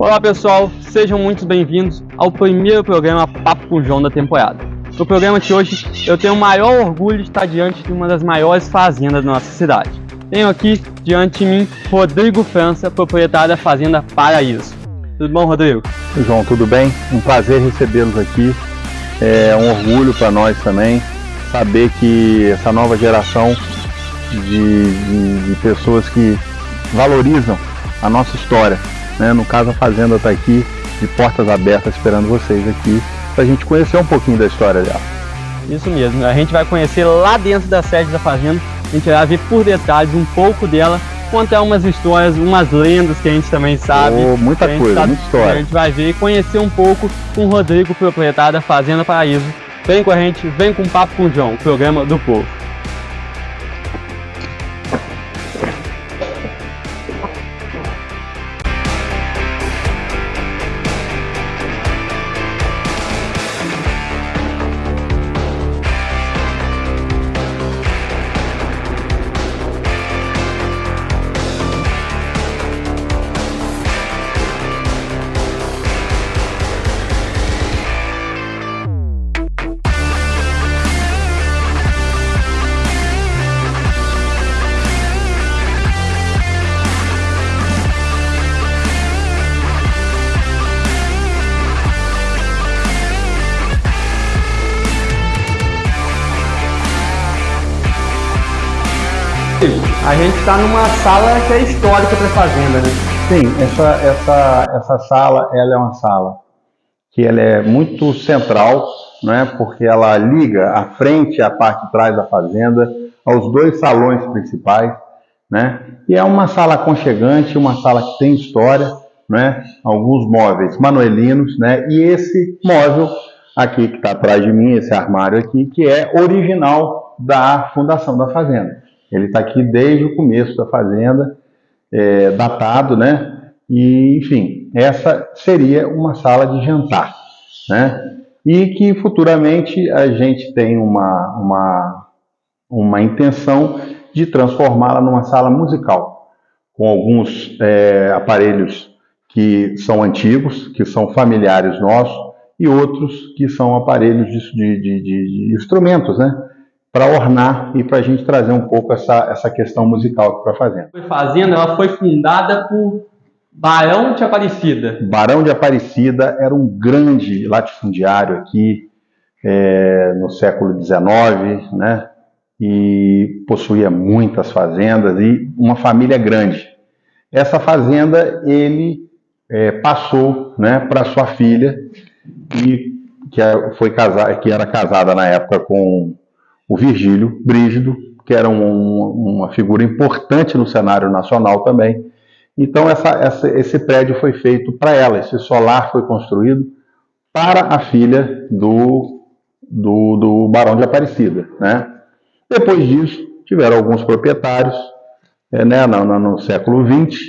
Olá pessoal, sejam muito bem-vindos ao primeiro programa Papo com o João da temporada. No programa de hoje eu tenho o maior orgulho de estar diante de uma das maiores fazendas da nossa cidade. Tenho aqui diante de mim Rodrigo França, proprietário da Fazenda Paraíso. Tudo bom, Rodrigo? João, tudo bem? Um prazer recebê-los aqui. É um orgulho para nós também saber que essa nova geração de pessoas que valorizam a nossa história, né? No caso, a Fazenda está aqui de portas abertas esperando vocês aqui para a gente conhecer um pouquinho da história dela. Isso mesmo, a gente vai conhecer lá dentro da sede da Fazenda, a gente vai ver por detalhes um pouco dela, contar umas histórias, umas lendas que a gente também sabe. Muita coisa, muita história. A gente vai ver e conhecer um pouco com o Rodrigo, proprietário da Fazenda Paraíso. Vem com a gente, vem com o Papo com o João, o programa do povo. A gente está numa sala que é histórica para a Fazenda, né? Sim, essa sala, ela é uma sala que ela é muito central, né? Porque ela liga a frente e a parte de trás da Fazenda aos dois salões principais, né? E é uma sala aconchegante, uma sala que tem história, né? Alguns móveis manuelinos, né? E esse móvel aqui que está atrás de mim, esse armário aqui, que é original da fundação da Fazenda. Ele está aqui desde o começo da Fazenda, datado, né? E, enfim, essa seria uma sala de jantar, né? E que futuramente a gente tem uma intenção de transformá-la numa sala musical, com alguns aparelhos que são antigos, que são familiares nossos, e outros que são aparelhos de instrumentos, né? Para ornar e para a gente trazer um pouco essa questão musical aqui para a Fazenda. A Fazenda ela foi fundada por Barão de Aparecida. Barão de Aparecida era um grande latifundiário aqui no século XIX, né? E possuía muitas fazendas e uma família grande. Essa fazenda ele passou, né, para sua filha, que era casada na época com o Virgílio Brígido, que era uma figura importante no cenário nacional também. Então esse prédio foi feito para ela, esse solar foi construído para a filha do Barão de Aparecida, né? Depois disso, tiveram alguns proprietários, né, no século XX,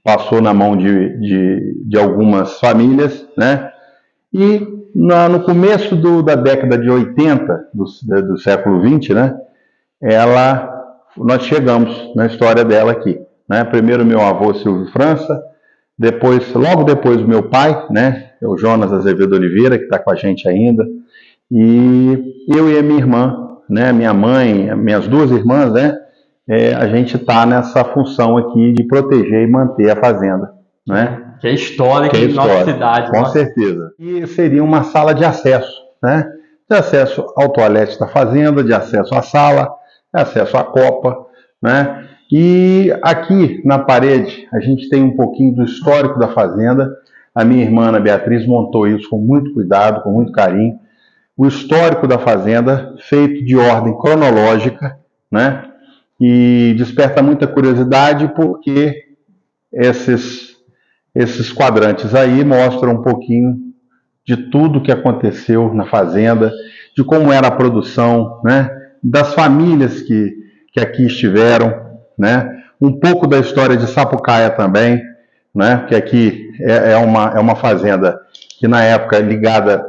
passou na mão de algumas famílias, né? E no começo da década de 80 do século XX, né, nós chegamos na história dela aqui, né? Primeiro meu avô Silvio França, logo depois o meu pai, né, o Jonas Azevedo Oliveira, que está com a gente ainda, e eu e a minha irmã, né, minha mãe, minhas duas irmãs, né, a gente está nessa função aqui de proteger e manter a fazenda, né? Que é histórica em nossa cidade. Com certeza. E seria uma sala de acesso, né? De acesso ao toalete da fazenda, de acesso à sala, de acesso à copa, né? E aqui na parede a gente tem um pouquinho do histórico da fazenda. A minha irmã Ana Beatriz montou isso com muito cuidado, com muito carinho. O histórico da fazenda, feito de ordem cronológica, né? E desperta muita curiosidade porque esses quadrantes aí mostram um pouquinho de tudo que aconteceu na fazenda, de como era a produção, né? Das famílias que aqui estiveram, né? Um pouco da história de Sapucaia também, né? Que aqui é uma fazenda que na época ligada,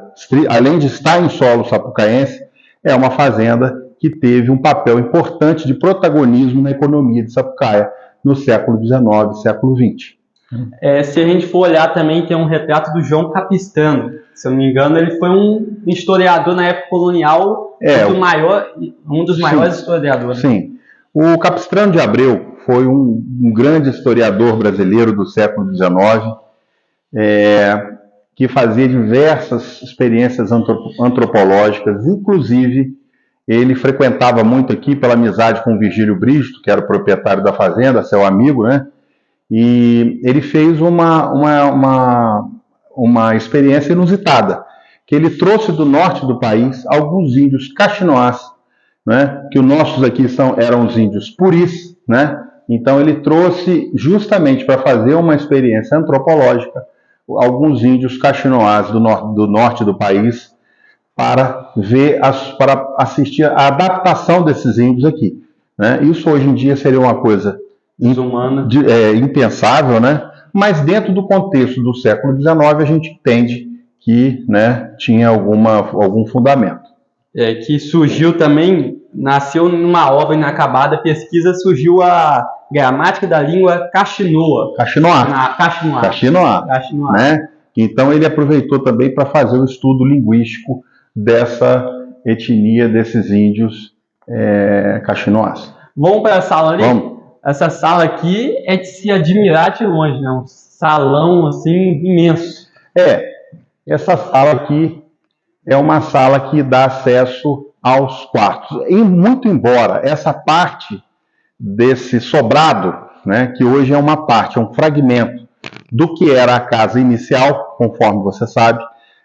além de estar em solo sapucaense, é uma fazenda que teve um papel importante de protagonismo na economia de Sapucaia no século XIX, século XX. Se a gente for olhar também, tem um retrato do João Capistrano. Se eu não me engano, ele foi um historiador na época colonial, um dos maiores historiadores. Sim. O Capistrano de Abreu foi um grande historiador brasileiro do século XIX, que fazia diversas experiências antropológicas, inclusive ele frequentava muito aqui pela amizade com o Virgílio Bristo, que era o proprietário da fazenda, seu amigo, né? E ele fez uma experiência inusitada, que ele trouxe do norte do país alguns índios caxinoás, né? Que os nossos aqui eram os índios puris, né? Então ele trouxe justamente para fazer uma experiência antropológica alguns índios caxinoás do norte do país, para assistir à adaptação desses índios aqui, né? Isso hoje em dia seria uma coisa impensável, né? Mas dentro do contexto do século XIX a gente entende que, né, tinha algum fundamento. Que surgiu também, nasceu numa obra inacabada, pesquisa, surgiu a gramática da língua caxinoa. Caxinoá. Né? Então ele aproveitou também para fazer o estudo linguístico dessa etnia, desses índios caxinoás. Vamos para a sala ali? Vamos. Essa sala aqui é de se admirar de longe, né? Um salão assim imenso. Essa sala aqui é uma sala que dá acesso aos quartos. E muito embora essa parte desse sobrado, né, que hoje é uma parte, é um fragmento do que era a casa inicial, conforme você sabe,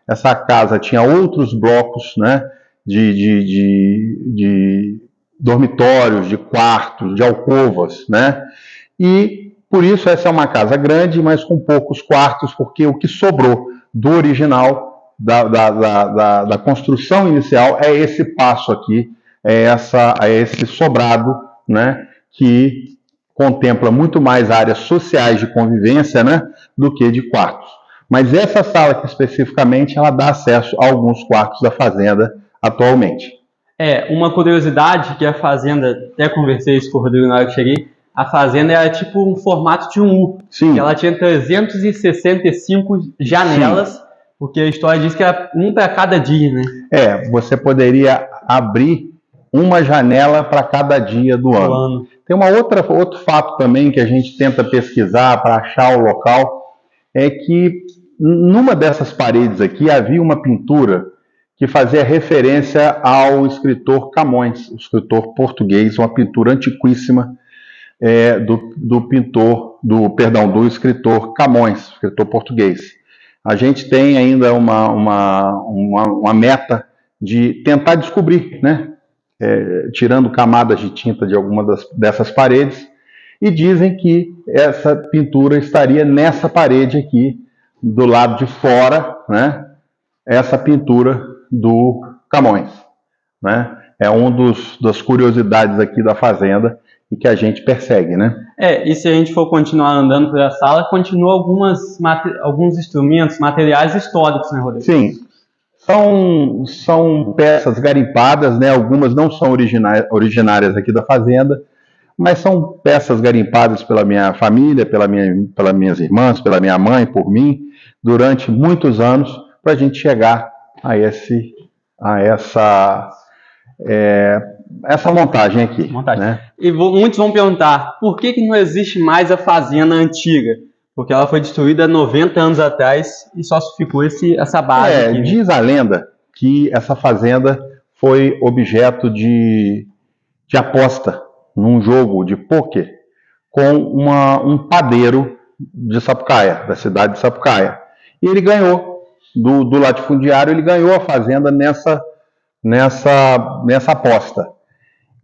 essa casa tinha outros blocos, né, de dormitórios, de quartos, de alcovas, né, e por isso essa é uma casa grande, mas com poucos quartos, porque o que sobrou do original, da construção inicial, é esse passo aqui, é esse sobrado, né, que contempla muito mais áreas sociais de convivência, né, do que de quartos. Mas essa sala aqui especificamente, ela dá acesso a alguns quartos da fazenda atualmente. Uma curiosidade que a fazenda, até conversei isso com o Rodrigo na hora que cheguei, a fazenda era tipo um formato de um U. Sim. Ela tinha 365 janelas, sim, porque a história diz que era um para cada dia, né? Você poderia abrir uma janela para cada dia do ano. Tem outro fato também que a gente tenta pesquisar para achar o local, é que numa dessas paredes aqui havia uma pintura que fazia referência ao escritor Camões, o escritor português, uma pintura antiquíssima do escritor Camões, escritor português. A gente tem ainda uma meta de tentar descobrir, né? Tirando camadas de tinta de alguma dessas paredes, e dizem que essa pintura estaria nessa parede aqui, do lado de fora, né? Essa pintura do Camões, né? É uma das curiosidades aqui da fazenda e que a gente persegue, né? E se a gente for continuar andando pela sala, continua alguns instrumentos, materiais históricos, né, Rodrigo? Sim. São peças garimpadas, né? Algumas não são originárias aqui da fazenda, mas são peças garimpadas pela minha família, pelas minhas irmãs, pela minha mãe, por mim, durante muitos anos, para a gente chegar a essa montagem aqui. Né? E muitos vão perguntar, por que não existe mais a fazenda antiga? Porque ela foi destruída 90 anos atrás e só ficou essa base aqui, né? Diz a lenda que essa fazenda foi objeto de aposta num jogo de pôquer com um padeiro de Sapucaia, da cidade de Sapucaia. E ele ganhou, do latifundiário, ele ganhou a fazenda nessa aposta.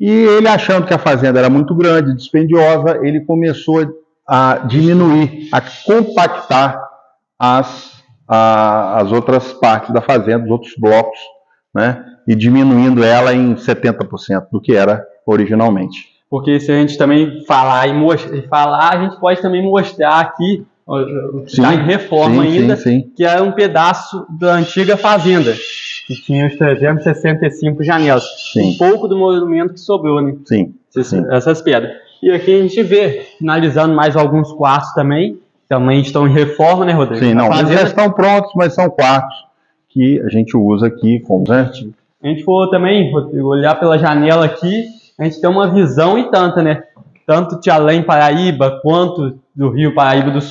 E ele, achando que a fazenda era muito grande, dispendiosa, ele começou a diminuir, a compactar as outras partes da fazenda, os outros blocos, né? E diminuindo ela em 70% do que era originalmente. Porque se a gente também falar, a gente pode também mostrar aqui, está em reforma ainda, que era um pedaço da antiga fazenda, que tinha os 365 janelas. Sim. Um pouco do monumento que sobrou, né? Sim. Essas pedras. E aqui a gente vê, finalizando mais alguns quartos também, também estão em reforma, né, Rodrigo? Sim, não, eles já estão prontos, mas são quartos que a gente usa aqui como, né? Se a gente for também, Rodrigo, olhar pela janela aqui, a gente tem uma visão e tanta, né? Tanto de Além Paraíba, quanto do Rio Paraíba do Sul.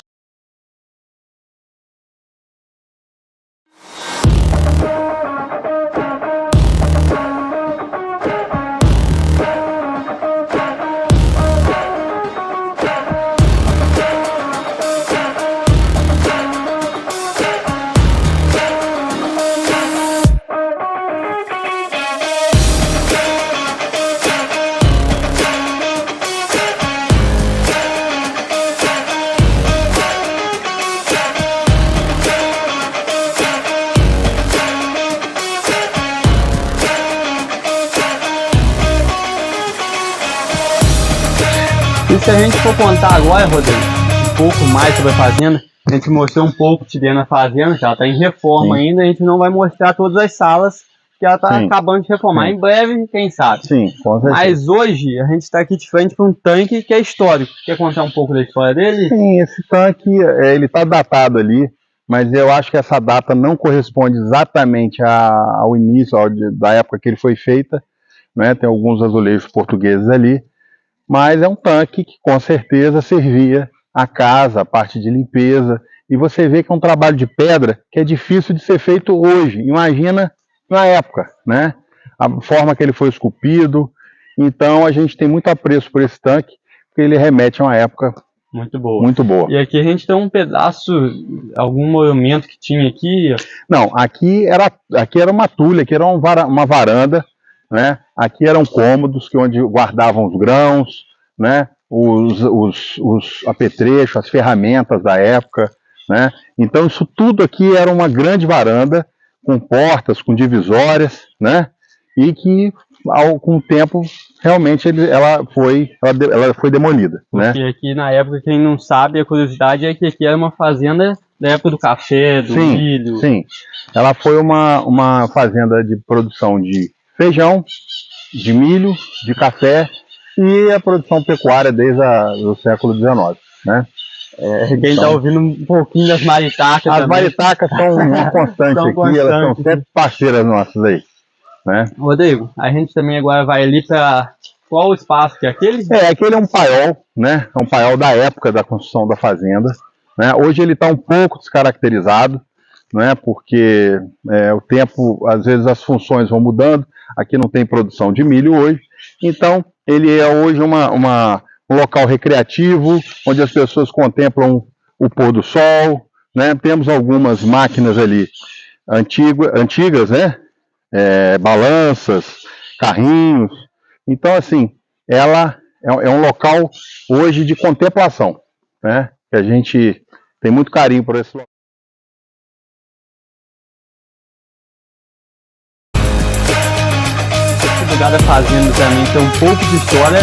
E se a gente for contar agora, Rodrigo, um pouco mais sobre a fazenda, a gente mostrou um pouco de dentro da fazenda, que ela está em reforma ainda, a gente não vai mostrar todas as salas que ela está acabando de reformar. Em breve, quem sabe. Sim, com certeza. Mas hoje a gente está aqui de frente para um tanque que é histórico. Quer contar um pouco da história dele? Sim, esse tanque ele está datado ali, mas eu acho que essa data não corresponde exatamente ao início, da época que ele foi feita, né? Tem alguns azulejos portugueses ali, mas é um tanque que com certeza servia a casa, a parte de limpeza, e você vê que é um trabalho de pedra que é difícil de ser feito hoje. Imagina na época, né? A forma que ele foi esculpido. Então a gente tem muito apreço por esse tanque, porque ele remete a uma época muito boa. Muito boa. E aqui a gente tem um pedaço, algum movimento que tinha aqui? Não, aqui era uma tulha, aqui era uma varanda, né? Aqui eram cômodos onde guardavam os grãos, né? Os apetrechos, as ferramentas da época, né? Então isso tudo aqui era uma grande varanda com portas, com divisórias, né? E que com o tempo realmente ela foi demolida, porque né? Aqui na época, quem não sabe, a curiosidade é que aqui era uma fazenda da época do café, do milho. Sim, ela foi uma fazenda de produção de feijão, de milho, de café e a produção pecuária desde o século XIX, né? Quem está ouvindo um pouquinho das maritacas As maritacas são uma constante aqui, elas são sempre parceiras nossas aí, né? Rodrigo, a gente também agora vai ali para qual espaço que é aquele? Aquele é um paiol, né? É um paiol da época da construção da fazenda, né? Hoje ele está um pouco descaracterizado, né? Porque o tempo, às vezes as funções vão mudando. Aqui não tem produção de milho hoje, então ele é hoje um local recreativo, onde as pessoas contemplam o pôr do sol, né? Temos algumas máquinas ali antigas, né? Balanças, carrinhos. Então, assim, ela é um local hoje de contemplação, né? Que a gente tem muito carinho por esse local. O lugar da fazenda também tem um pouco de história,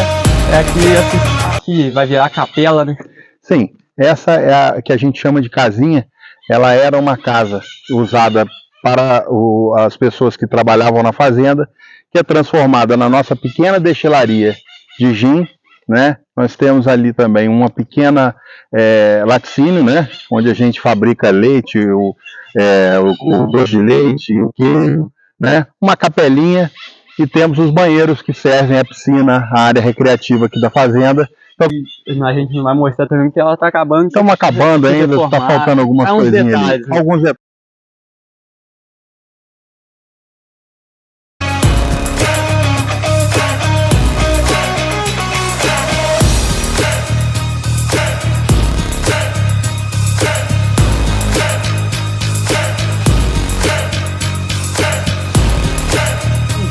aqui vai virar capela, né? Sim, essa é a que a gente chama de casinha. Ela era uma casa usada para as pessoas que trabalhavam na fazenda, que é transformada na nossa pequena destilaria de gin, né? Nós temos ali também uma pequena laticínio, né? Onde a gente fabrica leite, o doce de leite, o queijo, né? Uma capelinha, e temos os banheiros que servem a piscina, a área recreativa aqui da fazenda. Então, a gente não vai mostrar também porque ela está acabando. Estamos acabando ainda, está faltando algumas coisinhas detalhes, ali. Né? Alguns detalhes.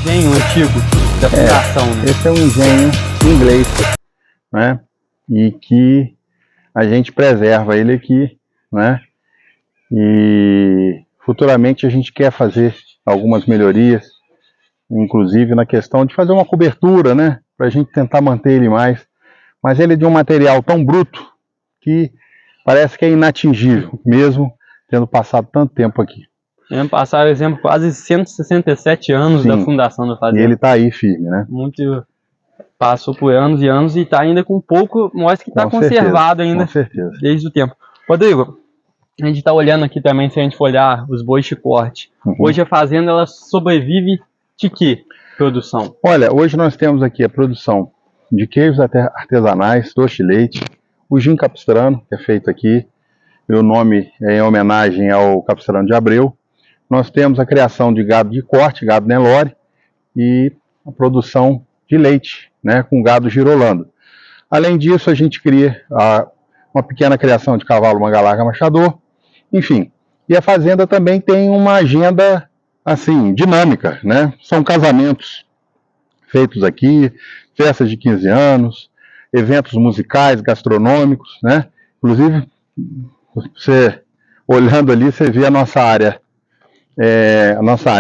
Engenho antigo da fundação, né? Esse é um engenho inglês, né? E que a gente preserva ele aqui, né? E futuramente a gente quer fazer algumas melhorias, inclusive na questão de fazer uma cobertura, né? Para a gente tentar manter ele mais. Mas ele é de um material tão bruto que parece que é inatingível, mesmo tendo passado tanto tempo aqui. Ano passado, exemplo, quase 167 anos da fundação da fazenda. E ele está aí firme, né? Muito, passou por anos e anos e está ainda com pouco, mostra que está conservado ainda, com certeza, desde o tempo. Rodrigo, a gente está olhando aqui também, se a gente for olhar os bois de corte. Hoje a fazenda ela sobrevive de que produção? Olha, hoje nós temos aqui a produção de queijos artesanais, doce de leite, o gin capistrano, que é feito aqui, e o nome é em homenagem ao Capistrano de Abreu. Nós temos a criação de gado de corte, gado Nelore, e a produção de leite, né, com gado girolando. Além disso, a gente cria uma pequena criação de cavalo manga-larga machador, enfim. E a fazenda também tem uma agenda, assim, dinâmica, né? São casamentos feitos aqui, festas de 15 anos, eventos musicais, gastronômicos, né? Inclusive, você olhando ali, você vê a nossa área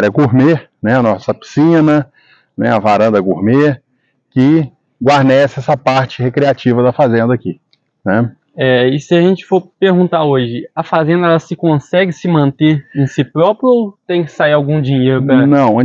gourmet, né? A nossa piscina, né? A varanda gourmet, que guarnece essa parte recreativa da fazenda aqui, né? E se a gente for perguntar hoje, a fazenda ela consegue se manter em si própria ou tem que sair algum dinheiro? Não,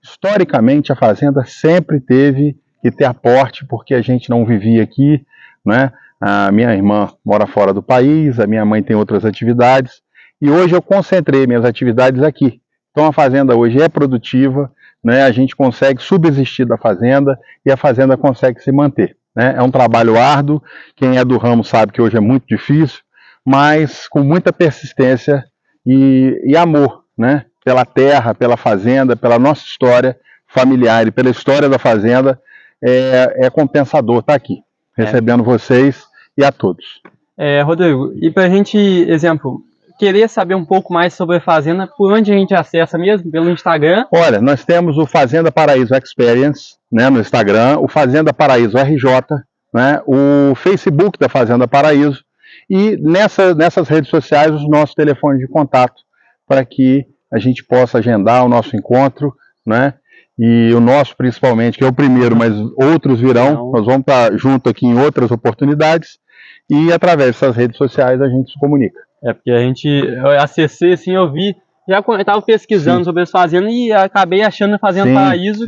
historicamente a fazenda sempre teve que ter aporte, porque a gente não vivia aqui, né? A minha irmã mora fora do país, a minha mãe tem outras atividades, e hoje eu concentrei minhas atividades aqui. Então a fazenda hoje é produtiva, né? A gente consegue subsistir da fazenda e a fazenda consegue se manter, né? É um trabalho árduo, quem é do ramo sabe que hoje é muito difícil, mas com muita persistência e amor, né? Pela terra, pela fazenda, pela nossa história familiar e pela história da fazenda, é compensador estar aqui, recebendo vocês e a todos. Rodrigo, e para a gente, exemplo, querer saber um pouco mais sobre a fazenda, por onde a gente acessa mesmo? Pelo Instagram? Olha, nós temos o Fazenda Paraíso Experience, né, no Instagram, o Fazenda Paraíso RJ, né, o Facebook da Fazenda Paraíso, e nessas redes sociais os nossos telefones de contato, para que a gente possa agendar o nosso encontro, né, e o nosso principalmente, que é o primeiro, mas outros virão, nós vamos estar junto aqui em outras oportunidades, e através dessas redes sociais a gente se comunica. Porque eu acessei, assim, eu vi, já estava pesquisando sobre as fazendas e acabei achando a Fazenda Paraíso,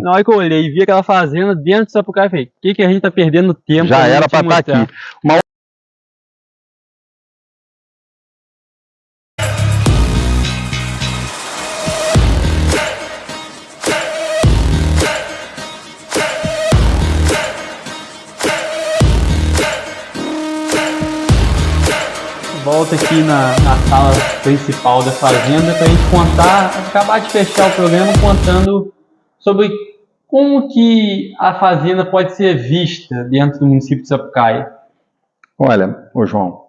na hora que eu olhei e vi aquela fazenda dentro de Sapucaí, eu falei, o que a gente está perdendo tempo? Já era para estar aqui. Volta aqui na sala principal da fazenda para a gente acabar de fechar o programa contando sobre como que a fazenda pode ser vista dentro do município de Sapucaí. Olha, João,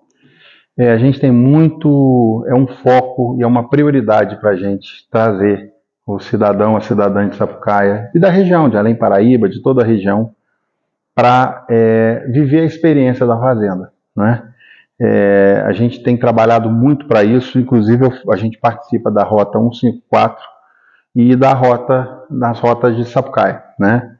a gente tem muito, um foco e é uma prioridade para a gente trazer o cidadão, a cidadã de Sapucaí e da região, de Além Paraíba, de toda a região, para viver a experiência da fazenda, né? A gente tem trabalhado muito para isso, inclusive a gente participa da Rota 154 e das rotas de Sapucaí, né?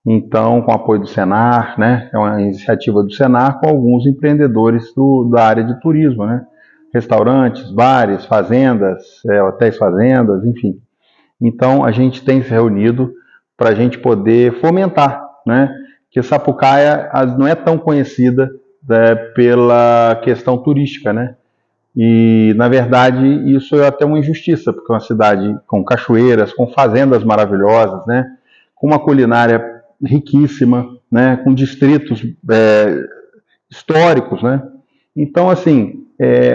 Então, com o apoio do Senar, né? É uma iniciativa do Senar com alguns empreendedores da área de turismo, né? Restaurantes, bares, fazendas, hotéis fazendas, enfim. Então, a gente tem se reunido para a gente poder fomentar, né? Que Sapucaí não é tão conhecida pela questão turística, né? E, na verdade, isso é até uma injustiça, porque é uma cidade com cachoeiras, com fazendas maravilhosas, né? Com uma culinária riquíssima, né? Com distritos históricos, né? Então, assim,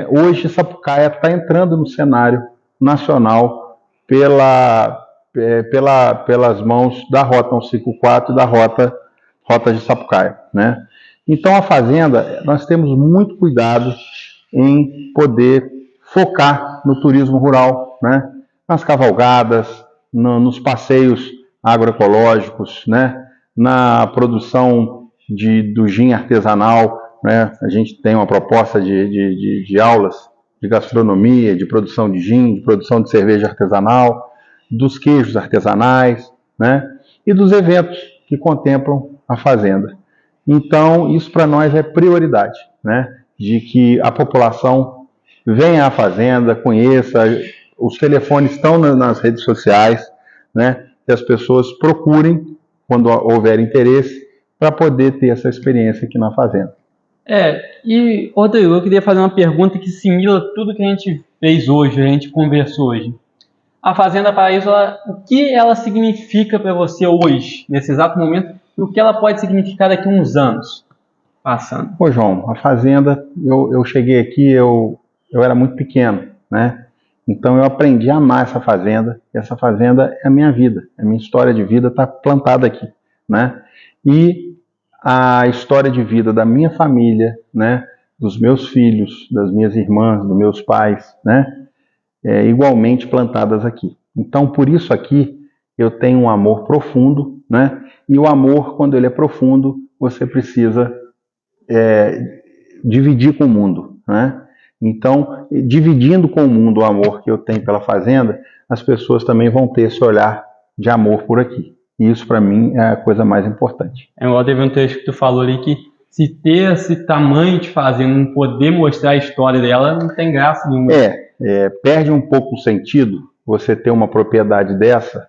hoje Sapucaí está entrando no cenário nacional pelas mãos da Rota 154 e da Rota de Sapucaí, né? Então, a fazenda, nós temos muito cuidado em poder focar no turismo rural, né? Nas cavalgadas, nos passeios agroecológicos, né? Na produção do gin artesanal, né? A gente tem uma proposta de aulas de gastronomia, de produção de gin, de produção de cerveja artesanal, dos queijos artesanais, né? E dos eventos que contemplam a fazenda. Então, isso para nós é prioridade, né? De que a população venha à fazenda, conheça, os telefones estão nas redes sociais, né? Que as pessoas procurem, quando houver interesse, para poder ter essa experiência aqui na fazenda. E Rodrigo, eu queria fazer uma pergunta que simila tudo que a gente fez hoje, a gente conversou hoje. A Fazenda Paraíso, o que ela significa para você hoje, nesse exato momento, e o que ela pode significar daqui a uns anos passando? Pô, João, a Fazenda, eu cheguei aqui, eu era muito pequeno, né? Então eu aprendi a amar essa Fazenda, e essa Fazenda é a minha vida, a minha história de vida está plantada aqui, né? E a história de vida da minha família, né? Dos meus filhos, das minhas irmãs, dos meus pais, né? Igualmente plantadas aqui. Então, por isso aqui, eu tenho um amor profundo, né? E o amor, quando ele é profundo, você precisa dividir com o mundo, né? Então, dividindo com o mundo o amor que eu tenho pela Fazenda, as pessoas também vão ter esse olhar de amor por aqui. E isso, para mim, é a coisa mais importante. Igual teve um texto que tu falou ali que se ter esse tamanho de Fazenda, não poder mostrar a história dela, não tem graça nenhuma. Perde um pouco o sentido você ter uma propriedade dessa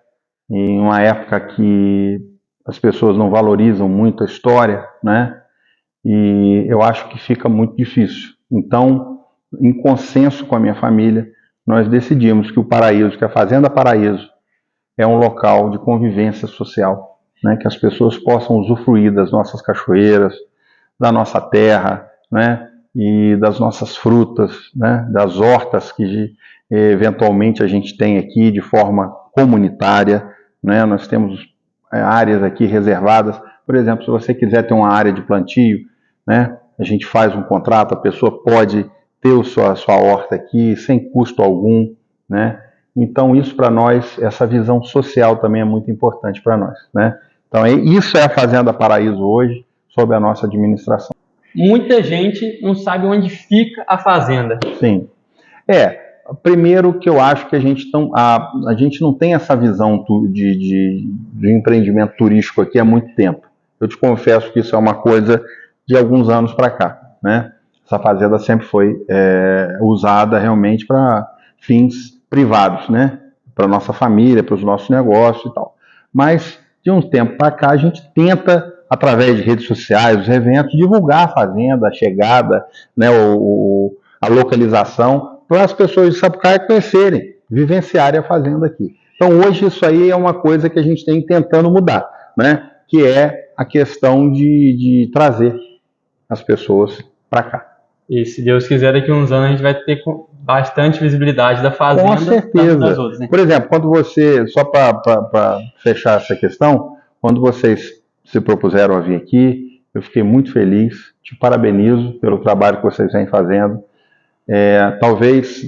em uma época que as pessoas não valorizam muito a história, né? E eu acho que fica muito difícil. Então, em consenso com a minha família, nós decidimos que o Paraíso, que a Fazenda Paraíso, é um local de convivência social, né? Que as pessoas possam usufruir das nossas cachoeiras, da nossa terra, né? E das nossas frutas, né? Das hortas que eventualmente a gente tem aqui de forma comunitária, né? Nós temos áreas aqui reservadas. Por exemplo, se você quiser ter uma área de plantio, né? A gente faz um contrato, a pessoa pode ter a sua horta aqui sem custo algum, né? Então isso para nós, essa visão social também é muito importante para nós, né? Então isso é a Fazenda Paraíso hoje, sob a nossa administração. Muita gente não sabe onde fica a fazenda. Sim. Primeiro que eu acho que a gente não tem essa visão de empreendimento turístico aqui há muito tempo. Eu te confesso que isso é uma coisa de alguns anos para cá, né? Essa fazenda sempre foi usada realmente para fins privados, né? Para nossa família, para os nossos negócios e tal. Mas de um tempo para cá a gente tenta, através de redes sociais, os eventos, divulgar a fazenda, a chegada, né? A localização, para as pessoas de Sapucaia conhecerem, vivenciarem a fazenda aqui. Então hoje isso aí é uma coisa que a gente tem tentando mudar, né? Que é a questão de trazer as pessoas para cá. E se Deus quiser, daqui a uns anos a gente vai ter bastante visibilidade da fazenda. Com certeza. Das outras, né? Por exemplo, quando você, só para fechar essa questão, quando vocês se propuseram a vir aqui, eu fiquei muito feliz, te parabenizo pelo trabalho que vocês vêm fazendo. Talvez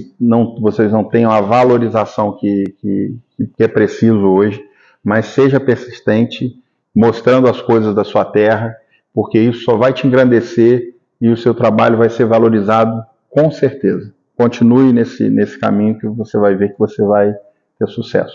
vocês não tenham a valorização que é preciso hoje, mas seja persistente, mostrando as coisas da sua terra, porque isso só vai te engrandecer e o seu trabalho vai ser valorizado com certeza. Continue nesse caminho que você vai ver que você vai ter sucesso.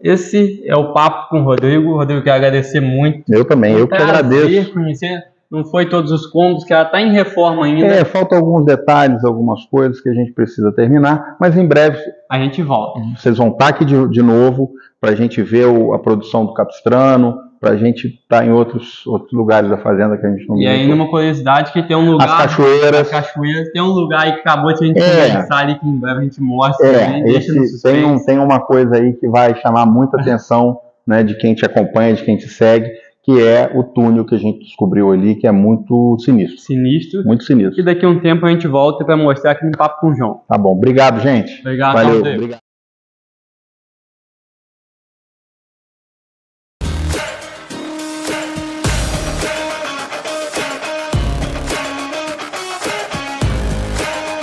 Esse é o papo com o Rodrigo. Rodrigo, quero agradecer muito. Eu também, eu que agradeço. Conhecer, não foi todos os cômodos, que ela está em reforma ainda. Faltam alguns detalhes, algumas coisas que a gente precisa terminar, mas em breve a gente volta. Vocês vão estar aqui de novo para a gente ver a produção do Capistrano, para a gente estar em outros lugares da fazenda que a gente não viu. E aí, numa curiosidade, que tem um lugar... As cachoeiras. Tem um lugar aí que acabou de a gente conversar ali, que em breve a gente mostra. Tem uma coisa aí que vai chamar muita atenção, né, de quem te acompanha, de quem te segue, que é o túnel que a gente descobriu ali, que é muito sinistro. Muito sinistro. E daqui a um tempo a gente volta para mostrar aqui no Papo com o João. Tá bom. Obrigado, gente. Obrigado. Valeu. Obrigado.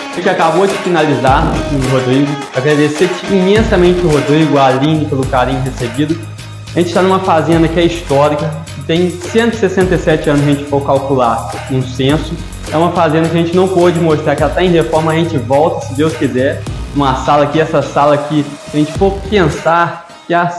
A gente acabou de finalizar o Rodrigo. Agradecer imensamente o Rodrigo, a Aline, pelo carinho recebido. A gente está numa fazenda que é histórica, tem 167 anos, a gente for calcular no censo. É uma fazenda que a gente não pôde mostrar, que ela está em reforma, a gente volta, se Deus quiser. Uma sala aqui, essa sala aqui, se a gente for pensar que há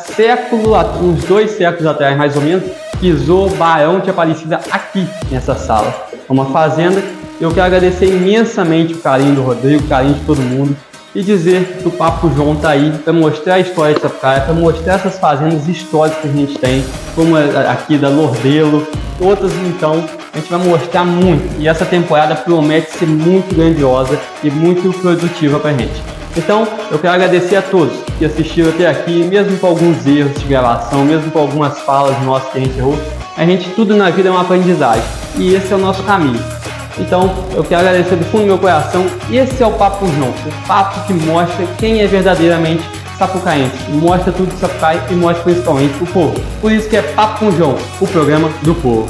uns 2 séculos atrás, mais ou menos, pisou Barão de Aparecida aqui, nessa sala. É uma fazenda. Eu quero agradecer imensamente o carinho do Rodrigo, o carinho de todo mundo, e dizer que o Papo João está aí para mostrar a história de Sapucaia, para mostrar essas fazendas históricas que a gente tem, como aqui da Lordelo, outras então A gente vai mostrar muito e essa temporada promete ser muito grandiosa e muito produtiva pra gente. Então, eu quero agradecer a todos que assistiram até aqui, mesmo com alguns erros de gravação, mesmo com algumas falas nossas que a gente errou. Tudo na vida é uma aprendizagem e esse é o nosso caminho. Então, eu quero agradecer do fundo do meu coração. Esse é o Papo com João, o papo que mostra quem é verdadeiramente sapucaense, mostra tudo de Sapucaí e mostra principalmente o povo. Por isso que é Papo com João, o programa do povo.